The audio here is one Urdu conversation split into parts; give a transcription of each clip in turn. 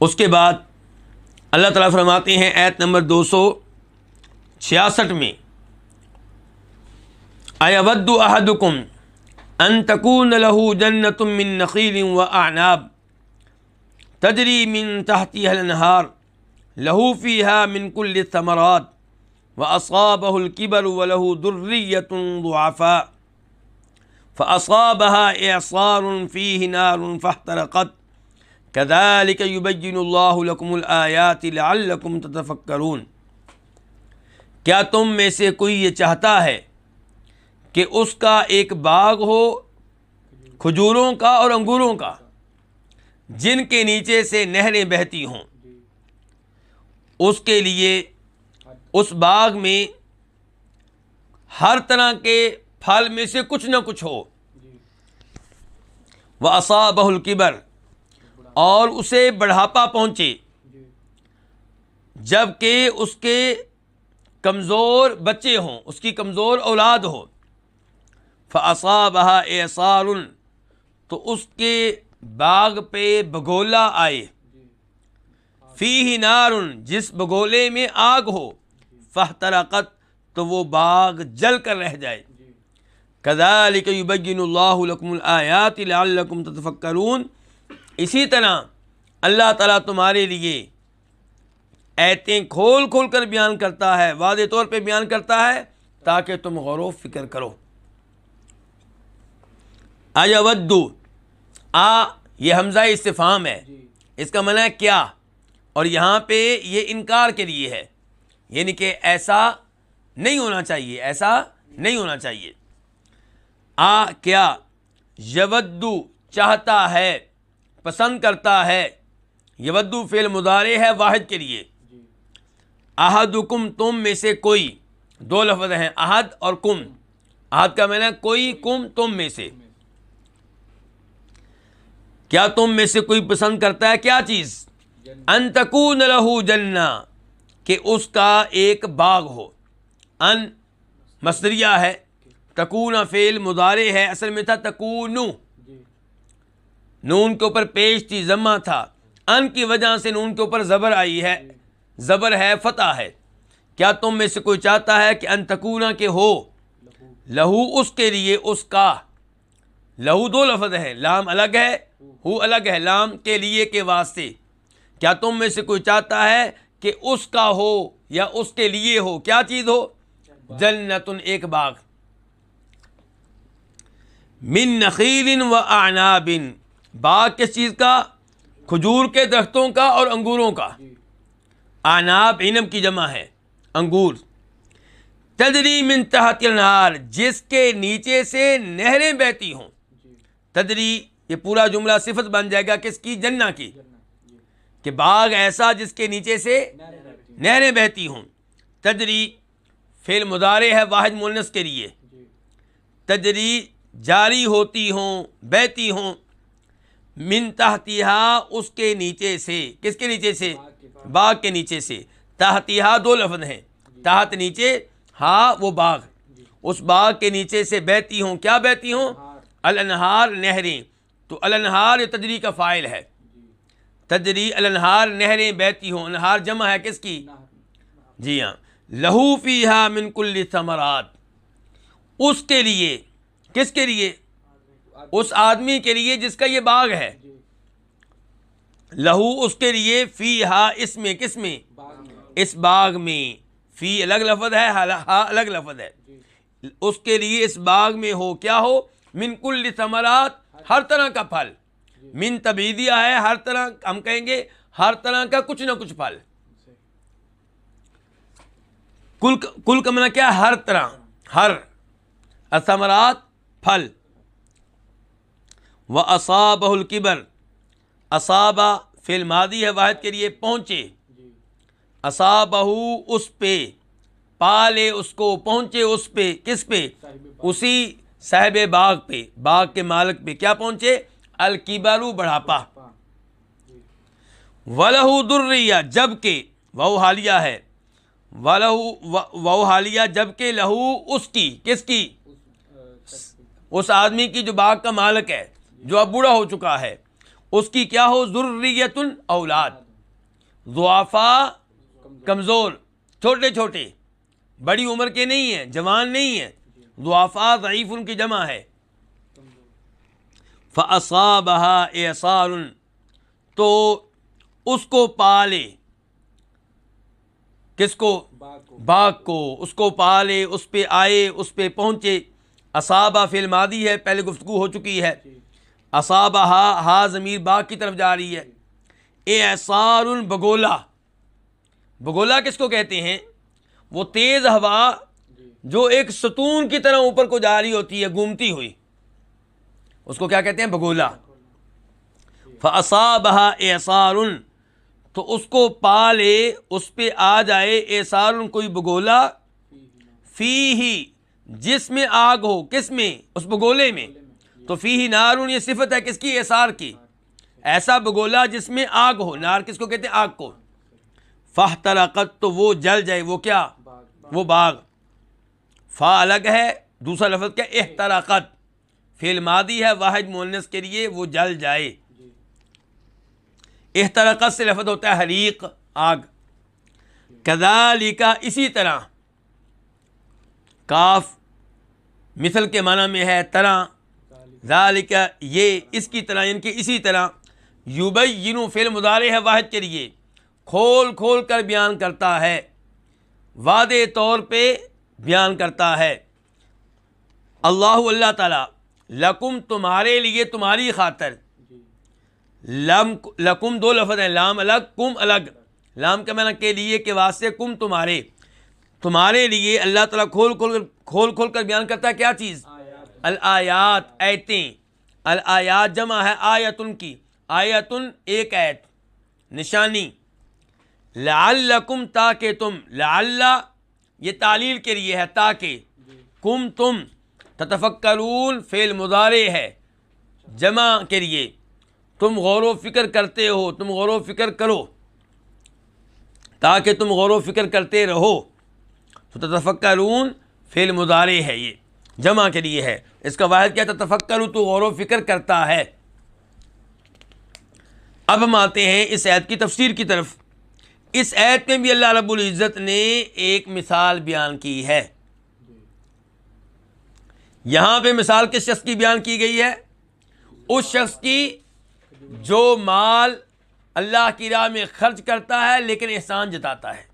اس کے بعد اللہ تعالیٰ فرماتے ہیں آیت نمبر 266 میں، اَیَوَدُّ أَحَدُکُمْ أَن تَکُونَ لَهُ جَنَّةٌ مِّن نَخِیلٍ وَأَعْنَابٍ تَجْرِی مِن تَحْتِہَا الْأَنْہَارُ لَهُ فِیہَا مِن کُلِّ الثَّمَرَاتِ وَأَصَابَهُ الْکِبَرُ وَلَهُ ذُرِّیَّةٌ ضُعَفَاءُ فَأَصَابَهَا إِعْصَارٌ فِیہِ نَارٌ فَاحْتَرَقَتْ كَذَلِکَ یُبَیِّنُ اللَّهُ لَکُمُ الْآیَاتِ لَعَلَّکُمْ تَتَفَکَّرُونَ۔ کیا تم میں سے کوئی یہ چاہتا ہے کہ اس کا ایک باغ ہو کھجوروں کا اور انگوروں کا، جن کے نیچے سے نہریں بہتی ہوں، اس کے لیے اس باغ میں ہر طرح کے پھل میں سے کچھ نہ کچھ ہو، وَأَصَابَهُ الْکِبَرُ، اور اسے بڑھاپا پہنچے، جب کہ اس کے کمزور بچے ہوں، اس کی کمزور اولاد ہو، فَأَصَابَهَا إِعْصَارٌ، تو اس کے باغ پہ بگولا آئے، فِيهِ نَارٌ، جس بگولے میں آگ ہو، فَاحْتَرَقَتْ، تو وہ باغ جل کر رہ جائے۔ كَذَلِكَ يُبَيِّنُ اللَّهُ لَكُمُ الْآيَاتِ لَعَلَّكُمْ تَتَفَكَّرُونَ۔ اسی طرح اللہ تعالیٰ تمہارے لیے آیتیں کھول کھول کر بیان کرتا ہے، واضح طور پہ بیان کرتا ہے تاکہ تم غور و فکر کرو۔ اَیَوَدُّ، یہ حمزہ استفہام ہے، اس کا معنی ہے کیا، اور یہاں پہ یہ انکار کے لیے ہے، یعنی کہ ایسا نہیں ہونا چاہیے، ایسا نہیں ہونا چاہیے۔ کیا، یود چاہتا ہے، پسند کرتا ہے، یود فعل مضارع ہے واحد کے لیے، احدکم تم میں سے کوئی، دو لفظ ہیں احد اور کم، احد کا معنی ہے کوئی، کم تم میں سے، کیا تم میں سے کوئی پسند کرتا ہے کیا چیز، ان تکون لہ جنہ، کہ اس کا ایک باغ ہو، ان مصدریہ ہے، تکون فعل مضارع ہے، اصل میں تھا تکون، نون کے اوپر پیش تھی، ضمہ تھا، ان کی وجہ سے نون کے اوپر زبر آئی ہے، زبر ہے، فتح ہے۔ کیا تم میں سے کوئی چاہتا ہے کہ ان تکونا کہ ہو، لہو اس کے لیے، اس کا، لہو دو لفظ ہے، لام الگ ہے، ہو الگ ہے، لام کے لیے کے واسطے، کیا تم میں سے کوئی چاہتا ہے کہ اس کا ہو یا اس کے لیے ہو، کیا چیز ہو، جنتن ایک باغ، من نخیل و اعناب، باغ کس چیز کا، کھجور کے درختوں کا اور انگوروں کا، اعناب عنب کی جمع ہے، انگور، تجری من تحت الانہار، جس کے نیچے سے نہریں بہتی ہوں، تجری یہ پورا جملہ صفت بن جائے گا کس کی، جنہ کی، کہ باغ ایسا جس کے نیچے سے نہریں بہتی ہوں، تجری فعل مضارع ہے واحد مؤنث کے لیے، تجری جاری ہوتی ہوں، بہتی ہوں، من تحتہا اس کے نیچے سے، کس کے نیچے سے، باغ کے نیچے سے، تحتہا دو لفظ ہیں، تحت نیچے، ہاں وہ باغ، اس باغ کے نیچے سے بہتی ہوں، کیا بہتی ہوں، الانہار نہریں، تو الانہار یہ تجری کا فاعل ہے، تجری الانہار نہریں بہتی ہوں، انہار جمع ہے کس کی، جی ہاں، لہو فیہا من کل ثمرات، اس کے لیے، کس کے لیے، اس آدمی کے لیے جس کا یہ باغ ہے، لہو اس کے لیے، فیہا اس میں، کس میں، اس باغ میں، فی الگ لفظ ہے، ہا الگ لفظ ہے، اس کے لیے اس باغ میں ہو، کیا ہو، من کل ثمرات، ہر طرح کا پھل، من تبعیدیہ ہے، ہر طرح، ہم کہیں گے ہر طرح کا کچھ نہ کچھ پھل، کل کا معنی کیا، ہر طرح، ہر، الثمرات پھل، وَأَصَابَهُ الْكِبَرُ، اصابہ فعل ماضی ہے واحد کے لیے، پہنچے، اصابہ اس پہ، پالے اس کو، پہنچے اس پہ، کس پہ، اسی صاحب باغ پہ، باغ کے مالک پہ، کیا پہنچے، الکبر بڑھاپا، وَلَهُ ذُرِّیَّہ، جب کہ، وہ حالیہ ہے، وہ حالیہ جب کہ، لہو اس کی، کس کی، اس آدمی کی جو باغ کا مالک ہے، جو اب بوڑھا ہو چکا ہے، اس کی کیا ہو، ذریۃ اولاد، ضعفاء کمزور، چھوٹے چھوٹے، بڑی عمر کے نہیں ہیں، جوان نہیں ہیں، ضعفاء ضعیف ان کی جمع ہے۔ فَأَصَابَهَا إِعْصَارٌ، تو اس کو پالے، کس کو؟ باغ کو، اس کو پالے، اس پہ آئے، اس پہ پہنچے۔ اصابہ فعل ماضی ہے، پہلے گفتگو ہو چکی ہے۔ اصابہا، ہا ضمیر باغ کی طرف جا رہی ہے۔ اعصار، بگولا، بگولا کس کو کہتے ہیں؟ وہ تیز ہوا جو ایک ستون کی طرح اوپر کو جاری ہوتی ہے گھومتی ہوئی، اس کو کیا کہتے ہیں؟ بگولا۔ فَأَصَابَهَا إِعْصَارٌ، تو اس کو پالے، اس پہ آ جائے، اعصار کوئی بگولا، فیہ، جس میں آگ ہو، کس میں؟ اس بگولے میں۔ تو فیہ نار، یہ صفت ہے کس کی؟ اعصار کی۔ ایسا بگولا جس میں آگ ہو، نار کس کو کہتے ہیں؟ آگ کو۔ فاحترقت، تو وہ جل جائے، وہ کیا؟ وہ باغ۔ فا الگ ہے، دوسرا لفظ کیا؟ احترقت، فعل ماضی ہے واحد مؤنث کے لیے، وہ جل جائے۔ احترقت سے لفظ ہوتا ہے حریق، آگ۔ کذالک، اسی طرح، کاف مثل کے معنی میں ہے طرح، ذالک یہ، اس کی طرح، ان کے اسی طرح، یبین فعل مضارع ہے واحد کے لیے، کھول کھول کر بیان کرتا ہے، واضح طور پہ بیان کرتا ہے۔ اللہ، اللہ تعالیٰ، لکم، تمہارے لیے، تمہاری خاطر، لکم دو لفظ ہیں، لام الگ، کم الگ، لام کے معنی کے لیے کے واسطے، کم تمہارے، تمہارے لیے اللہ تعالیٰ کھول کھول کر بیان کرتا ہے کیا چیز؟ الآیات، آیتیں۔ الآیات جمع ہے آیتن کی، آیتن ایک آیت، نشانی۔ لعلکم، تاکہ تم، لعل یہ تعلیل کے لیے ہے، تاکہ، کم تم، تتفکرون فعل مضارع ہے جمع کے لیے، تم غور و فکر کرتے ہو، تم غور و فکر کرو، تاکہ تم غور و فکر کرتے رہو۔ تو تتفکرون فعل مضارع ہے، یہ جمع کے لیے ہے، اس کا واحد کیا؟ تتفکر، تو غور و فکر کرتا ہے۔ اب ہم آتے ہیں اس آیت کی تفسیر کی طرف۔ اس آیت میں بھی اللہ رب العزت نے ایک مثال بیان کی ہے۔ یہاں پہ مثال کس شخص کی بیان کی گئی ہے؟ اس شخص کی جو مال اللہ کی راہ میں خرچ کرتا ہے لیکن احسان جتاتا ہے،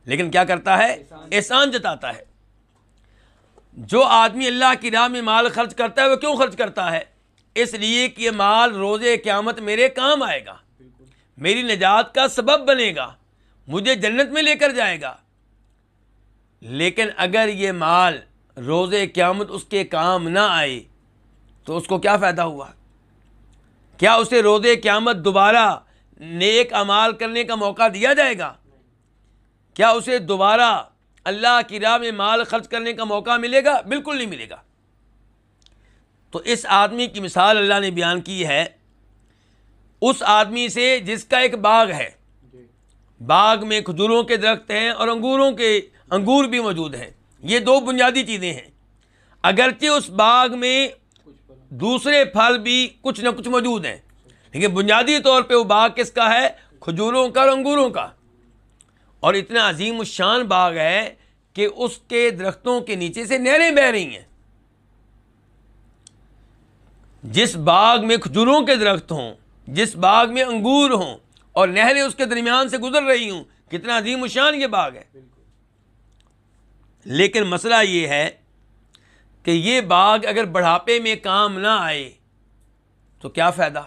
لیکن کیا کرتا ہے؟ احسان جتاتا ہے۔ جو آدمی اللہ کی راہ میں مال خرچ کرتا ہے، وہ کیوں خرچ کرتا ہے؟ اس لیے کہ یہ مال روز قیامت میرے کام آئے گا، میری نجات کا سبب بنے گا، مجھے جنت میں لے کر جائے گا۔ لیکن اگر یہ مال روز قیامت اس کے کام نہ آئے تو اس کو کیا فائدہ ہوا؟ کیا اسے روز قیامت دوبارہ نیک اعمال کرنے کا موقع دیا جائے گا؟ کیا اسے دوبارہ اللہ کی راہ میں مال خرچ کرنے کا موقع ملے گا؟ بالکل نہیں ملے گا۔ تو اس آدمی کی مثال اللہ نے بیان کی ہے اس آدمی سے جس کا ایک باغ ہے، باغ میں کھجوروں کے درخت ہیں اور انگور بھی موجود ہیں، یہ دو بنیادی چیزیں ہیں۔ اگرچہ اس باغ میں دوسرے پھل بھی کچھ نہ کچھ موجود ہیں، لیکن بنیادی طور پہ وہ باغ کس کا ہے؟ کھجوروں کا اور انگوروں کا۔ اور اتنا عظیم الشان باغ ہے کہ اس کے درختوں کے نیچے سے نہریں بہہ رہی ہیں۔ جس باغ میں کھجوروں کے درخت ہوں، جس باغ میں انگور ہوں اور نہریں اس کے درمیان سے گزر رہی ہوں، کتنا عظیم الشان یہ باغ ہے۔ لیکن مسئلہ یہ ہے کہ یہ باغ اگر بڑھاپے میں کام نہ آئے تو کیا فائدہ؟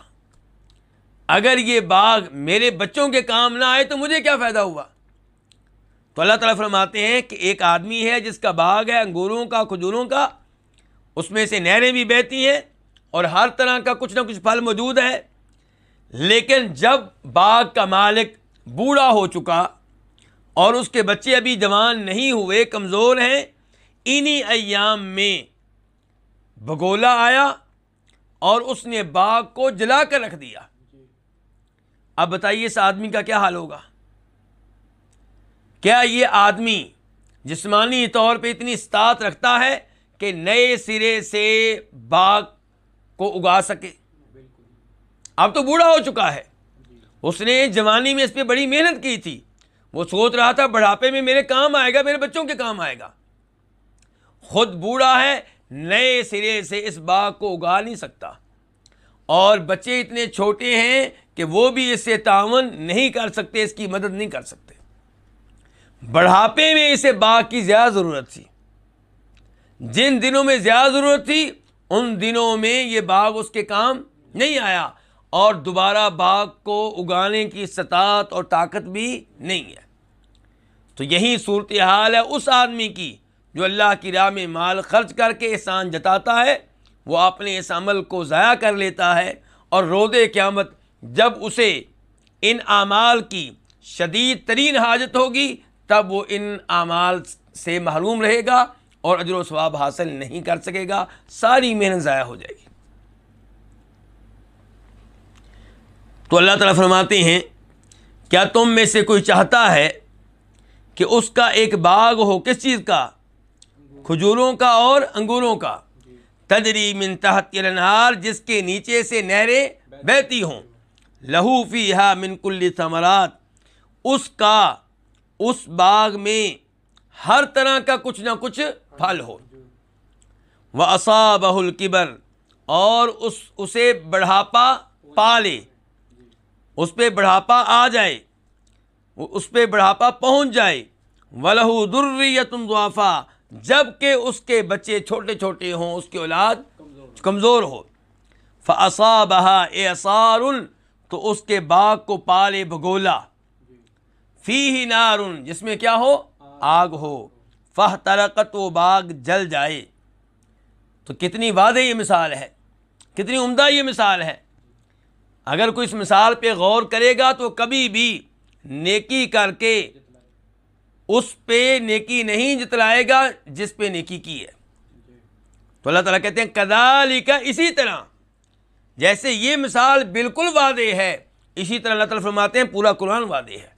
اگر یہ باغ میرے بچوں کے کام نہ آئے تو مجھے کیا فائدہ ہوا؟ تو اللہ تعالیٰ فرماتے ہیں کہ ایک آدمی ہے جس کا باغ ہے انگوروں کا، کھجوروں کا، اس میں سے نہریں بھی بہتی ہیں اور ہر طرح کا کچھ نہ کچھ پھل موجود ہے، لیکن جب باغ کا مالک بوڑھا ہو چکا اور اس کے بچے ابھی جوان نہیں ہوئے، کمزور ہیں، انہی ایام میں بگولا آیا اور اس نے باغ کو جلا کر رکھ دیا۔ اب بتائیے اس آدمی کا کیا حال ہوگا؟ کیا یہ آدمی جسمانی طور پہ اتنی استطاعت رکھتا ہے کہ نئے سرے سے باغ کو اگا سکے؟ اب تو بوڑھا ہو چکا ہے، اس نے جوانی میں اس پہ بڑی محنت کی تھی، وہ سوچ رہا تھا بڑھاپے میں میرے کام آئے گا، میرے بچوں کے کام آئے گا۔ خود بوڑھا ہے، نئے سرے سے اس باغ کو اگا نہیں سکتا، اور بچے اتنے چھوٹے ہیں کہ وہ بھی اس سے تعاون نہیں کر سکتے، اس کی مدد نہیں کر سکتے۔ بڑھاپے میں اسے باغ کی زیادہ ضرورت تھی، جن دنوں میں زیادہ ضرورت تھی ان دنوں میں یہ باغ اس کے کام نہیں آیا، اور دوبارہ باغ کو اگانے کی استطاعت اور طاقت بھی نہیں ہے۔ تو یہی صورتحال ہے اس آدمی کی جو اللہ کی راہ میں مال خرچ کر کے احسان جتاتا ہے، وہ اپنے اس عمل کو ضائع کر لیتا ہے، اور روز قیامت جب اسے ان اعمال کی شدید ترین حاجت ہوگی تب وہ ان اعمال سے محروم رہے گا اور اجر و ثواب حاصل نہیں کر سکے گا، ساری محنت ضائع ہو جائے گی۔ تو اللہ تعالیٰ فرماتے ہیں کیا تم میں سے کوئی چاہتا ہے کہ اس کا ایک باغ ہو، کس چیز کا؟ کھجوروں کا اور انگوروں کا، تجری من تحت الانہار، جس کے نیچے سے نہریں بہتی ہوں، لہو فیہا من کل ثمرات، اس کا اس باغ میں ہر طرح کا کچھ نہ کچھ پھل ہو، وَأَصَابَهُ الْكِبَرُ، اور اسے بڑھاپا پالے، اس پہ بڑھاپا آ جائے، اس پہ بڑھاپا پہنچ جائے، وَلَهُ ذُرِّيَّةٌ ضُعَفَاء، جب کہ اس کے بچے چھوٹے چھوٹے ہوں، اس کی اولاد کمزور ہو، فَأَصَابَهَا إِعْصَارٌ، تو اس کے باغ کو پالے بگولا، فِيهِ نَارٌ، جس میں کیا ہو؟ آگ ہو، فَاحْتَرَقَتْ، وہ باغ جل جائے۔ تو کتنی واضح یہ مثال ہے، کتنی عمدہ یہ مثال ہے۔ اگر کوئی اس مثال پہ غور کرے گا تو کبھی بھی نیکی کر کے اس پہ نیکی نہیں جتلائے گا جس پہ نیکی کی ہے۔ تو اللہ تعالیٰ کہتے ہیں کذالک، اسی طرح جیسے یہ مثال بالکل واضح ہے، اسی طرح اللہ تعالیٰ فرماتے ہیں پورا قرآن واضح ہے۔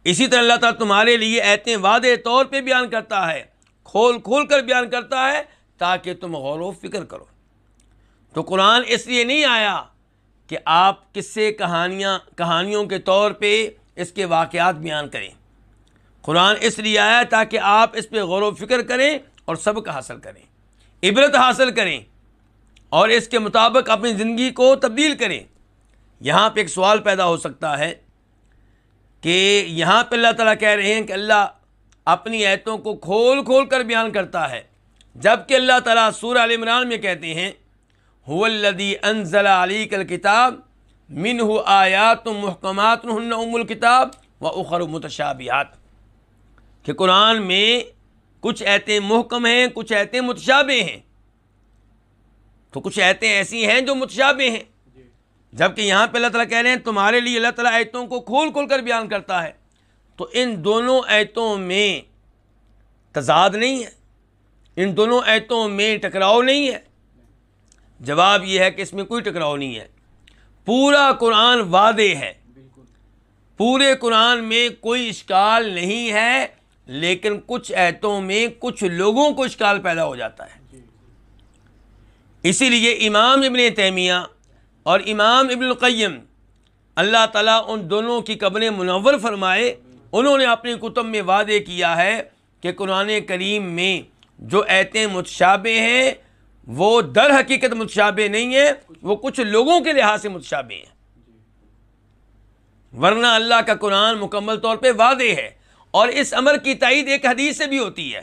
اسی طرح اللہ تعالیٰ تمہارے لیے آیتیں واضح طور پہ بیان کرتا ہے، کھول کھول کر بیان کرتا ہے تاکہ تم غور و فکر کرو۔ تو قرآن اس لیے نہیں آیا کہ آپ قصے کہانیوں کے طور پہ اس کے واقعات بیان کریں، قرآن اس لیے آیا تاکہ آپ اس پہ غور و فکر کریں اور سبق حاصل کریں، عبرت حاصل کریں، اور اس کے مطابق اپنی زندگی کو تبدیل کریں۔ یہاں پہ ایک سوال پیدا ہو سکتا ہے کہ یہاں پہ اللہ تعالیٰ کہہ رہے ہیں کہ اللہ اپنی آیتوں کو کھول کھول کر بیان کرتا ہے، جبکہ اللہ تعالیٰ سورہ آل عمران میں کہتے ہیں هو الذی انزل علیک الکتاب منہ آیات محکمات ہن ام الکتاب واخر متشابہات، کہ قرآن میں کچھ آیتیں محکم ہیں، کچھ آیتیں متشابہ ہیں، تو کچھ آیتیں ایسی ہیں جو متشابہ ہیں، جبکہ یہاں پہ اللہ تعالیٰ کہہ رہے ہیں تمہارے لیے اللہ تعالیٰ آیتوں کو کھول کھول کر بیان کرتا ہے۔ تو ان دونوں آیتوں میں تضاد نہیں ہے، ان دونوں آیتوں میں ٹکراؤ نہیں ہے۔ جواب یہ ہے کہ اس میں کوئی ٹکراؤ نہیں ہے، پورا قرآن واضح ہے، پورے قرآن میں کوئی اشکال نہیں ہے، لیکن کچھ آیتوں میں کچھ لوگوں کو اشکال پیدا ہو جاتا ہے۔ اسی لیے امام ابن تیمیہ اور امام ابن القیم، اللہ تعالیٰ ان دونوں کی قبریں منور فرمائے، انہوں نے اپنی کتب میں واضح کیا ہے کہ قرآن کریم میں جو آیتیں متشابہ ہیں وہ در حقیقت متشابہ نہیں ہیں، وہ کچھ لوگوں کے لحاظ سے متشابہ ہیں، ورنہ اللہ کا قرآن مکمل طور پہ واضح ہے۔ اور اس امر کی تائید ایک حدیث سے بھی ہوتی ہے،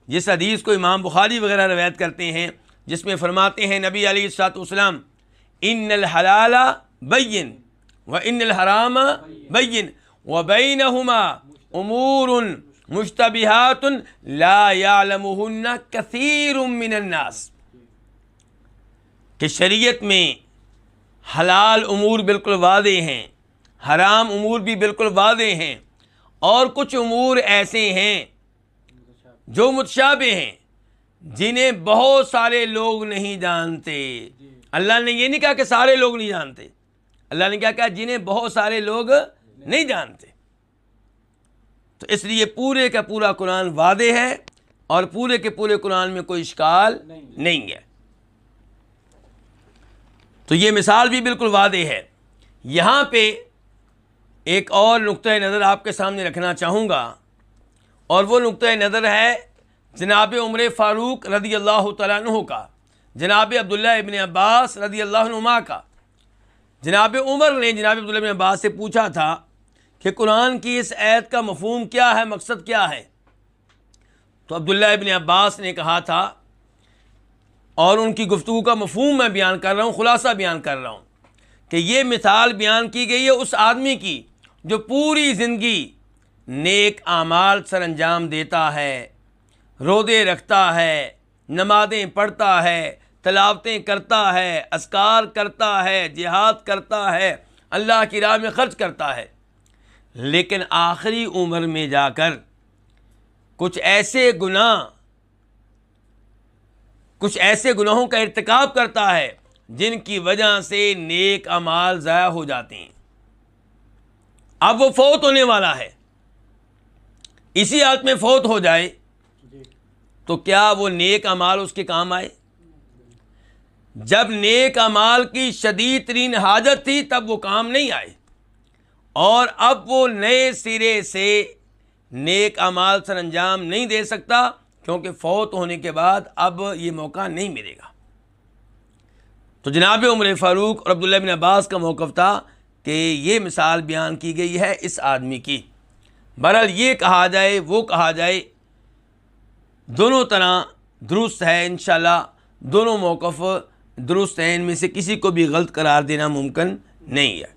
جس حدیث کو امام بخاری وغیرہ روایت کرتے ہیں، جس میں فرماتے ہیں نبی علیہ الصلوۃ والسلام ان الحلال بین وان الحرام بین وبینہما امور مشتبہات لا یعلمہن کثیر من الناس، کہ شریعت میں حلال امور بالکل واضح ہیں، حرام امور بھی بالکل واضح ہیں، اور کچھ امور ایسے ہیں جو متشابہ ہیں جنہیں بہت سارے لوگ نہیں جانتے۔ اللہ نے یہ نہیں کہا کہ سارے لوگ نہیں جانتے، اللہ نے کیا کہا؟ جنہیں بہت سارے لوگ نہیں جانتے۔ تو اس لیے پورے کا پورا قرآن واضح ہے، اور پورے کے پورے قرآن میں کوئی اشکال نہیں ہے۔ تو یہ مثال بھی بالکل واضح ہے۔ یہاں پہ ایک اور نقطۂ نظر آپ کے سامنے رکھنا چاہوں گا، اور وہ نقطۂ نظر ہے جناب عمر فاروق رضی اللہ تعالیٰ عنہ کا، جناب عبداللہ ابن عباس رضی اللہ عنہما کا۔ جناب عمر نے جناب عبداللہ ابن عباس سے پوچھا تھا کہ قرآن کی اس آیت کا مفہوم کیا ہے، مقصد کیا ہے؟ تو عبداللہ ابن عباس نے کہا تھا، اور ان کی گفتگو کا مفہوم میں بیان کر رہا ہوں، خلاصہ بیان کر رہا ہوں، کہ یہ مثال بیان کی گئی ہے اس آدمی کی جو پوری زندگی نیک اعمال سر انجام دیتا ہے، روزے رکھتا ہے، نمازیں پڑھتا ہے، تلاوتیں کرتا ہے، اذکار کرتا ہے، جہاد کرتا ہے، اللہ کی راہ میں خرچ کرتا ہے، لیکن آخری عمر میں جا کر کچھ ایسے گناہوں کا ارتکاب کرتا ہے جن کی وجہ سے نیک اعمال ضائع ہو جاتے ہیں۔ اب وہ فوت ہونے والا ہے، اسی حالت میں فوت ہو جائے تو کیا وہ نیک اعمال اس کے کام آئے؟ جب نیک اعمال کی شدید ترین حاجت تھی تب وہ کام نہیں آئے، اور اب وہ نئے سرے سے نیک اعمال سر انجام نہیں دے سکتا، کیونکہ فوت ہونے کے بعد اب یہ موقع نہیں ملے گا۔ تو جناب عمر فاروق اور عبداللہ بن عباس کا موقف تھا کہ یہ مثال بیان کی گئی ہے اس آدمی کی۔ بہرحال یہ کہا جائے وہ کہا جائے، دونوں طرح درست ہے، انشاءاللہ دونوں موقف درست ہیں، ان میں سے کسی کو بھی غلط قرار دینا ممکن نہیں ہے۔